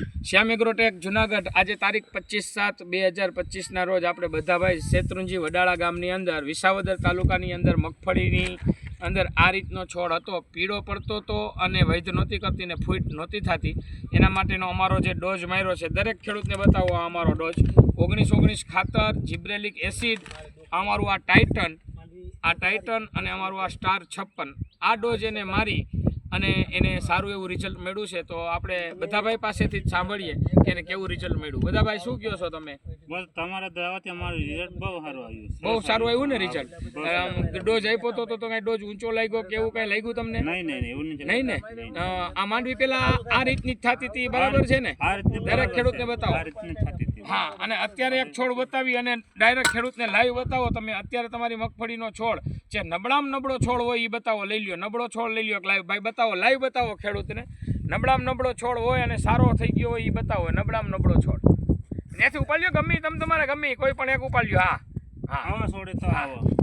શ્યામ Agrotech Junagadh આજે તારીખ 25/7/2025ના રોજ આપણે બધા ભાઈ શેત્રુંજી વડાળા ગામની અંદર વિસાવદર તાલુકાની અંદર મગફળીની અંદર આ રીતનો છોડ હતો, પીળો પડતો હતો અને વૈધ નહોતી કરતી ને ફૂટ નહોતી થતી. એના માટેનો અમારો જે ડોઝ માર્યો છે દરેક ખેડૂતને બતાવો. આ અમારો ડોઝ 19-19 ખાતર, જિબ્રેલિક એસિડ, અમારું આ ટાઇટન અને અમારું આ સ્ટાર 56 આ ડોઝ એને મારી અને એને સારું એવું રિઝલ્ટ મળ્યું છે. તો આપણે બધા ભાઈ પાસેથી જ સાંભળીએ કે એને કેવું રિઝલ્ટ મળ્યું. બધા ભાઈ શું કહો છો તમે? બસ તમારા દવાથી અમારું રિઝલ્ટ બહુ સારું આવ્યું છે. બહુ સારું આવ્યું ને રિઝલ્ટ? ડોઝ આપ્યો તો કઈ ડોઝ ઊંચો લાગ્યો કે એવું કઈ લાગ્યું તમને? નહીં એવું નહીં ને. આ માંડવી પેલા આ રીતની જ થતી હતી, બરાબર છે ને? દરેક ખેડૂતને બતાવો. હા, અને અત્યારે એક છોડ બતાવી અને ડાયરેક્ટ ખેડૂતને લાઈવ બતાવો તમે. અત્યારે તમારી મગફળીનો છોડ જે નબળામાં નબળો છોડ હોય એ બતાવો. લઈ લ્યો નબળો છોડ, લઈ લ્યો લાઈવ ભાઈ બતાવો. લાઈવ બતાવો ખેડૂતને. નબળામાં નબળો છોડ હોય અને સારો થઈ ગયો હોય એ બતાવો. નબળામાં નબળો છોડ ત્યાંથી ઉપાડ્યો ગમે તમારે ગમે કોઈ પણ એક ઉપાડ્યો. હા આવો છોડે તો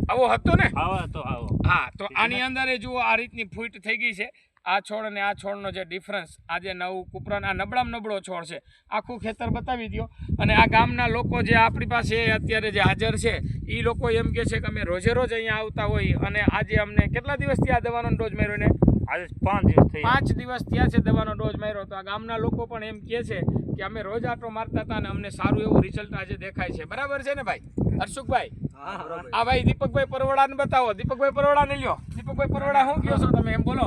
આવો હતો ને? આવો. હા, તો આની અંદર જુઓ આ રીતની ફૂટ થઈ ગઈ છે. આ છોડ અને આ છોડનો જે ડિફરન્સ, આ જે નવું કુપરાન આ નબળામાં નબળો છોડ છે. આખું ખેતર બતાવી દો. અને આ ગામના લોકો જે આપણી પાસે અત્યારે જે હાજર છે એ લોકો એમ કહે છે કે અમે રોજે રોજ અહીંયા આવતા હોય અને આજે અમને કેટલા દિવસથી આ દવાનો ડોઝ માર્યો ને? આજે 5 દિવસ થઈ 5 દિવસ થયા છે દવાનો ડોઝ માર્યો. તો આ ગામના લોકો પણ એમ કહે છે કે અમે રોજ આટો મારતા હતા અને અમને સારું એવું રિઝલ્ટ આજે દેખાય છે. બરાબર છે ને ભાઈ હર્ષુકભાઈ? આ ભાઈ દીપકભાઈ પરવડાને બતાવો. દીપકભાઈ પરવડા ને લ્યો. દીપકભાઈ પરવડા શું કહો છો તમે? એમ બોલો.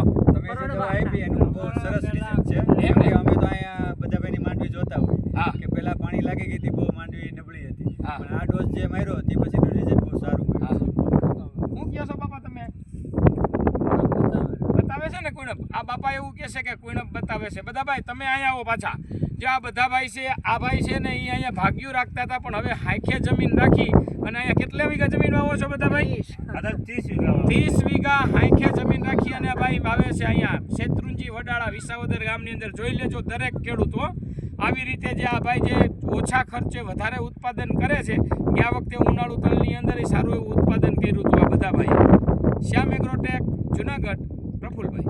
સરસ રિઝલ્ટ છે. અમે તો અહીંયા બધા ભાઈની માંડવી જોતા હોય કે પેલા પાણી લાગી ગઈ હતી, બહુ માંડવી નબળી હતી, પણ આ ડોઝ જે માર્યો તે પછીનું રિઝલ્ટ બહુ સારું મળ્યું. શું કહો છો બાપા તમે? બતાવે છે ને કુણપ? આ બાપા એવું કહે છે કે કુણપ બતાવે છે. બધા ભાઈ તમે અહીંયા આવો પાછા. જે આ બધા ભાઈ છે, આ ભાઈ છે ને એ અહીંયા ભાગ્યું રાખતા હતા પણ હવે હાઈખે જમીન રાખી અને અહીંયા કેટલા વીઘા જમીન વાવો છો બધા ભાઈ? 30 વીઘા હાઈખે જમીન રાખી અને ભાઈ વાવે છે અહીંયા શેત્રુંજી વડાળા વિસાવદર ગામની અંદર. જોઈ લેજો દરેક ખેડૂતો આવી રીતે જે આ ભાઈ જે ઓછા ખર્ચે વધારે ઉત્પાદન કરે છે. ગયા વખતે ઉનાળુ તલની અંદર સારું એવું ઉત્પાદન કર્યું હતું આ બધા ભાઈ. શ્યામ એગ્રોટેક જુનાગઢ, પ્રફુલભાઈ.